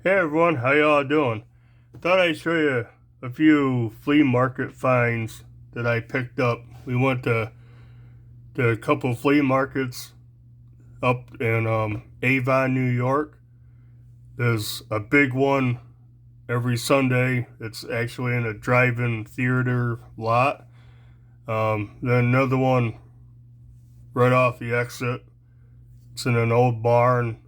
Hey everyone, how y'all doing? Thought I'd show you a few flea market finds that I picked up. We went to a couple flea markets up in Avon, New York. There's a big one every Sunday. It's actually in a drive-in theater lot. Then another one right off the exit. It's in an old barn,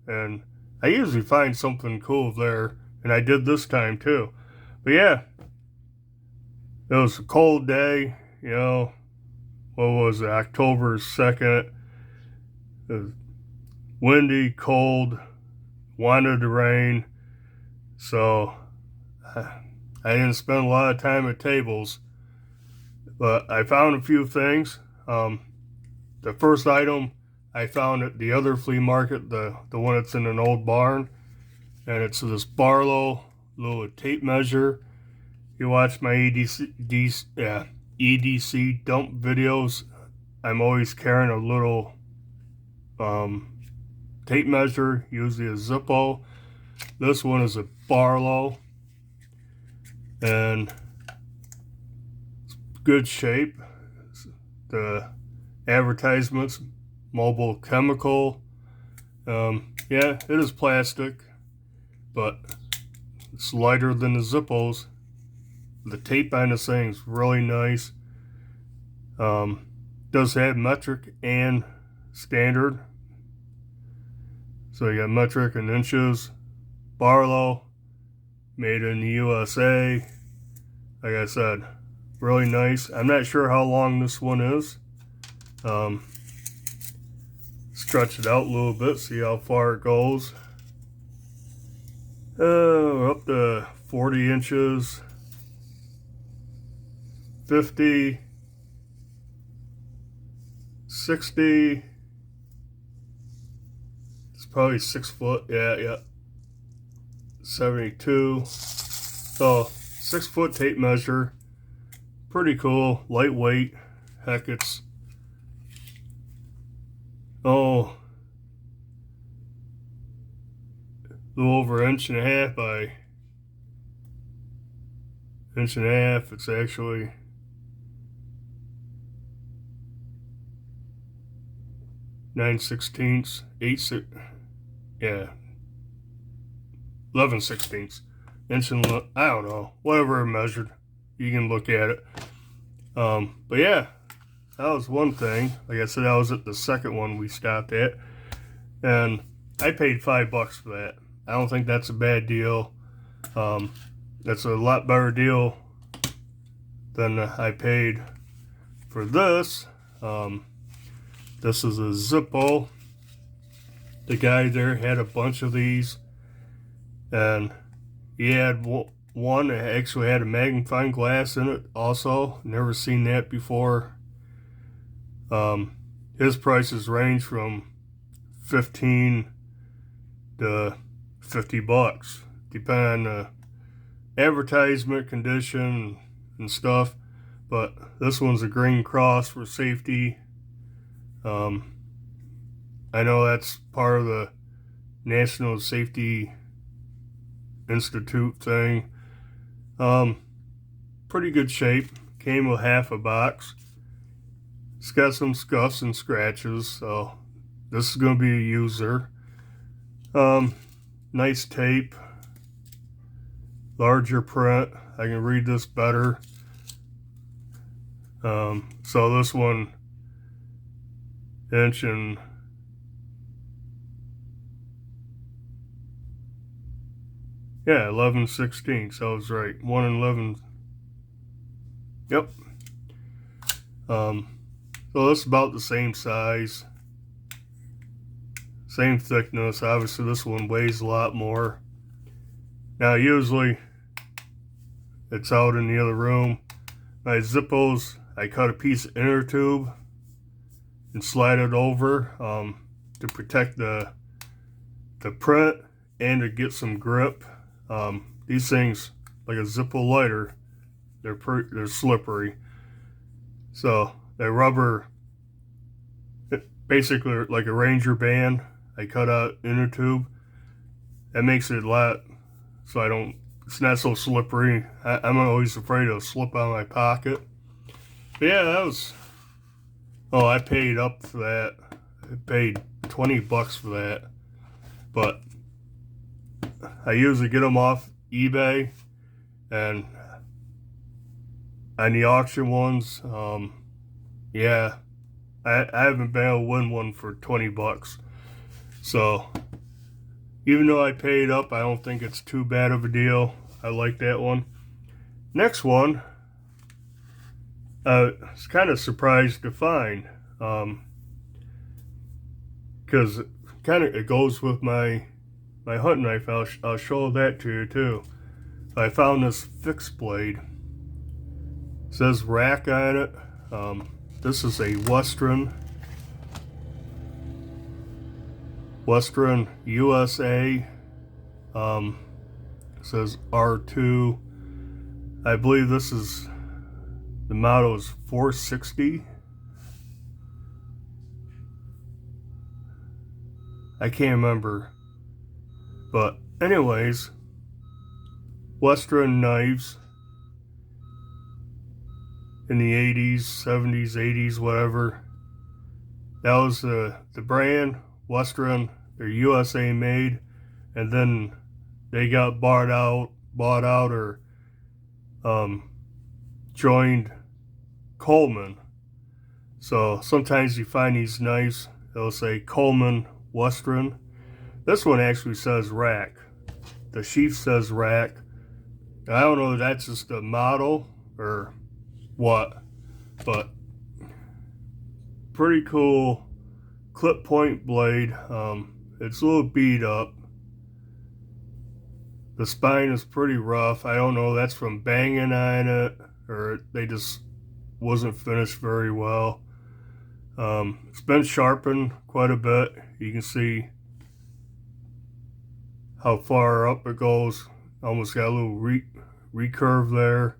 and I usually find something cool there, and I did this time too. But yeah, it was a cold day, what was it, October 2nd. It was windy, cold, wanted to rain, so I didn't spend a lot of time at tables, but I found a few things. The first item I found at the other flea market, the one that's in an old barn, and it's this Barlow little tape measure. You watch my EDC dump videos, I'm always carrying a little tape measure, usually a Zippo. This one is a Barlow, and it's good shape. The advertisements, mobile chemical. Yeah, it is plastic, but it's lighter than the Zippos. The tape on this thing is really nice. Does have metric and standard. So you got metric and inches. Barlow, made in the USA. Like I said, really nice. I'm not sure how long this one is. Stretch it out a little bit, see how far it goes. We're up to 40 inches. 50, 60, it's probably 6 foot, yeah, 72, so 6 foot tape measure, pretty cool, lightweight, heck, it's, a little over 1.5 inches by 1.5 inches, it's actually 9/16, 11/16 inch and I don't know, whatever it measured, you can look at it. But yeah, that was one thing. Like I said, that was at the second one we stopped at, and I paid $5 for that. I don't think that's a bad deal. That's a lot better deal than I paid for this. This is a Zippo. The guy there had a bunch of these, and he had one that actually had a magnifying glass in it also. Never seen that before. His prices range from 15 to $50, depending on the advertisement, condition, and stuff. But this one's a green cross for safety. I know that's part of the National Safety Institute thing. Pretty good shape. Came with half a box. It's got some scuffs and scratches, so this is going to be a user. Nice tape. Larger print. I can read this better. So this one, inch and yeah, 11/16. So I was right. 1 and 11. Yep. So this is about the same size, same thickness. Obviously, this one weighs a lot more. Now, usually, it's out in the other room. My Zippos, I cut a piece of inner tube and slide it over to protect the print and to get some grip. These things, like a Zippo lighter, they're slippery. So the rubber, basically like a Ranger band, I cut out inner tube that makes it a lot so it's not so slippery. I'm always afraid it'll slip out of my pocket. But yeah, I paid up for that. I paid $20 for that. But I usually get them off eBay and on the auction ones. Yeah, I haven't been able to win one for $20. So even though I paid up, I don't think it's too bad of a deal. I like that one. Next one, I was kind of surprised to find, because it goes with my hunting knife. I'll show that to you too. I found this fixed blade. It says rack on it. This is a Western USA. It says R2. I believe the model is 460. I can't remember. But anyways, Western knives in the 80s, 70s, 80s, whatever. That was the brand, Western. They're USA made, and then they got bought out or joined Coleman. So sometimes you find these knives, they'll say Coleman Western. This one actually says rack. The sheath says rack. I don't know if that's just a model or what, but pretty cool clip point blade. It's a little beat up. The spine is pretty rough. I don't know, that's from banging on it or they just wasn't finished very well. It's been sharpened quite a bit. You can see how far up it goes. Almost got a little recurve there.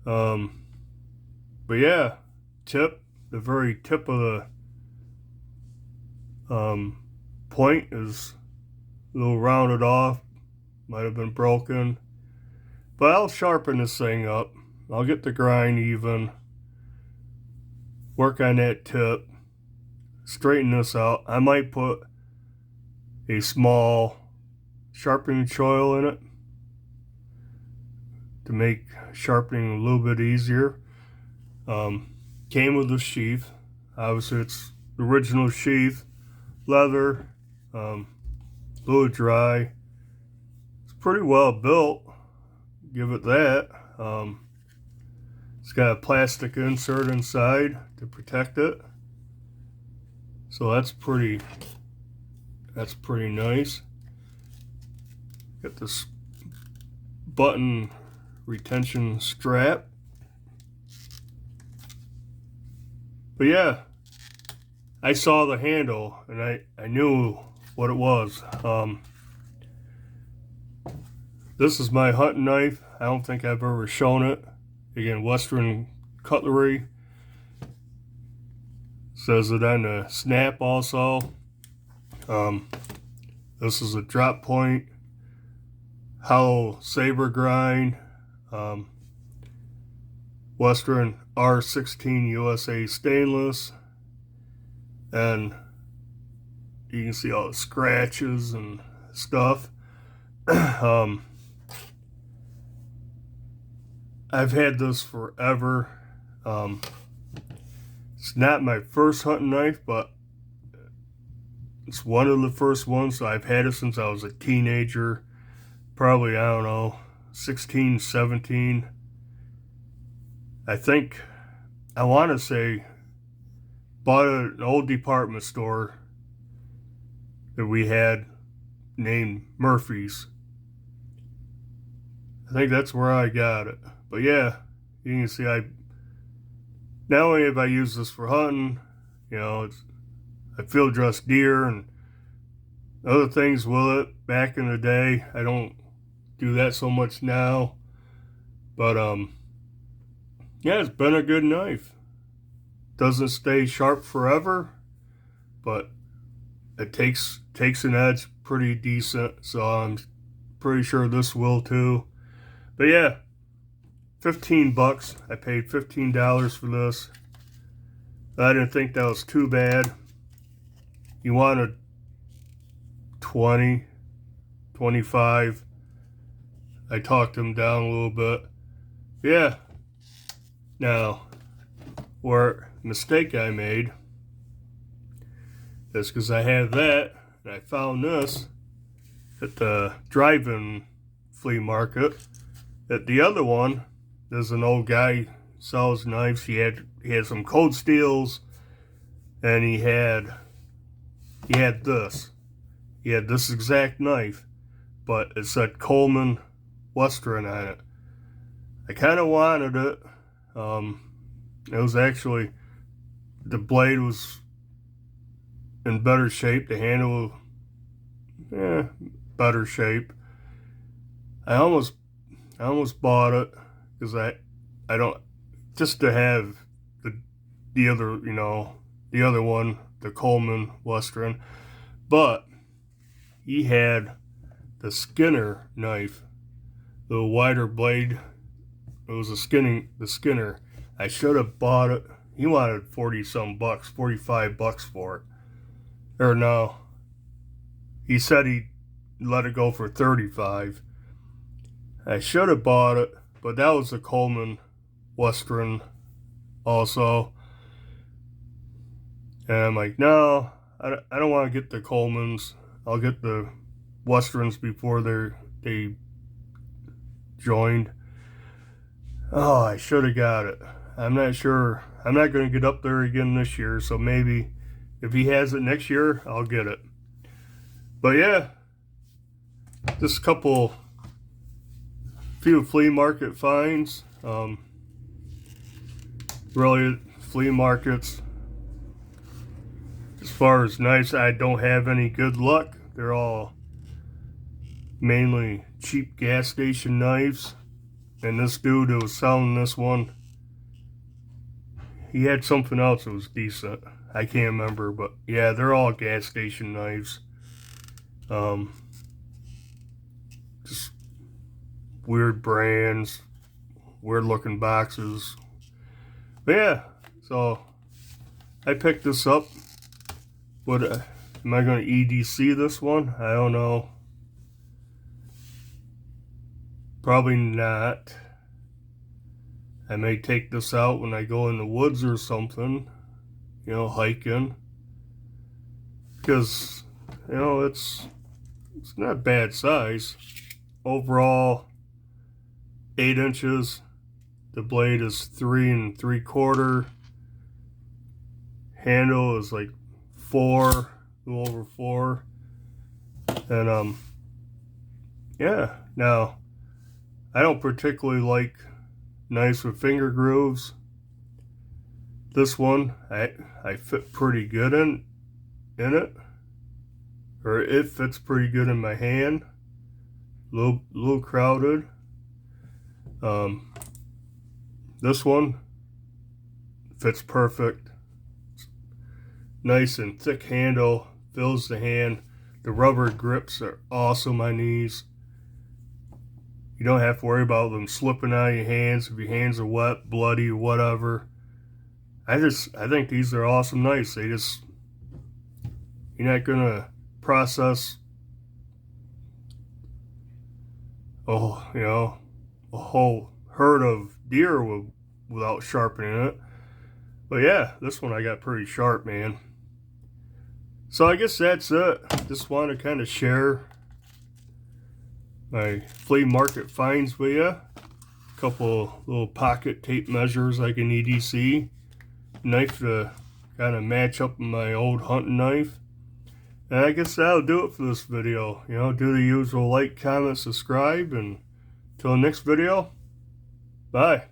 But yeah, the very tip of the point is a little rounded off. Might have been broken. But I'll sharpen this thing up. I'll get the grind even. Work on that tip. Straighten this out. I might put a small sharpening choil in it to make sharpening a little bit easier. Came with a sheath. Obviously it's the original sheath. Leather. A little dry. It's pretty well built. Give it that. It's got a plastic insert inside to protect it. So that's pretty nice. Got this button retention strap. But yeah, I saw the handle and I knew what it was. This is my hunting knife. I don't think I've ever shown it. Again, Western Cutlery. Says it on the snap also. This is a drop point, hollow saber grind, Western R16 USA stainless, and you can see all the scratches and stuff. I've had this forever. It's not my first hunting knife, but it's one of the first ones. So I've had it since I was a teenager. Probably, I don't know, 16, 17. I want to say, bought at an old department store that we had named Murphy's. I think that's where I got it. But yeah, you can see not only have I used this for hunting, I field dress deer and other things with it back in the day. I don't do that so much now. But yeah, it's been a good knife. Doesn't stay sharp forever, but it takes an edge pretty decent, so I'm pretty sure this will too. But yeah, 15 bucks. I paid $15 for this. I didn't think that was too bad. You wanted 20, 25. I talked him down a little bit. Yeah. Now, where mistake I made is because I had that, and I found this at the drive-in flea market. At the other one, there's an old guy who sells knives. He had some Cold Steels, and he had this. He had this exact knife, but it said Coleman Western on it. I kind of wanted it. It was actually, the blade was in better shape. The handle, better shape. I almost bought it because I don't, just to have the other, the other one, the Coleman Western, but he had the Skinner knife, the wider blade. It was the Skinner. I should have bought it. He wanted 40-some bucks, 45 bucks for it. Or no, he said he let it go for 35. I should have bought it, but that was the Coleman Western also. And I'm like, no, I don't want to get the Colemans. I'll get the Westerns before they joined. Oh, I should have got it. I'm not sure. I'm not going to get up there again this year, so maybe if he has it next year, I'll get it. But yeah, just few flea market finds. Really, flea markets, as far as knives, I don't have any good luck. They're all mainly cheap gas station knives. And this dude who was selling this one, he had something else that was decent. I can't remember, but yeah, they're all gas station knives. Just weird brands, weird looking boxes. But yeah, so I picked this up. What am I going to EDC this one? I don't know. Probably not. I may take this out when I go in the woods or something, hiking. Because, it's not bad size. Overall, 8 inches. The blade is 3 3/4. Handle is like 4, a little over 4. And, yeah, now, I don't particularly like knives with finger grooves. This one, I fit pretty good in it. Or it fits pretty good in my hand. Little crowded. This one fits perfect. Nice and thick handle, fills the hand. The rubber grips are awesome on these. You don't have to worry about them slipping out of your hands if your hands are wet, bloody, or whatever. I think these are awesome knives. You're not gonna process a whole herd of deer without sharpening it. But yeah, this one I got pretty sharp, man. So I guess that's it. Just want to kind of share my flea market finds with you. A couple little pocket tape measures I can EDC. Knife to kind of match up with my old hunting knife. And I guess that'll do it for this video. Do the usual like, comment, subscribe, and till the next video, bye.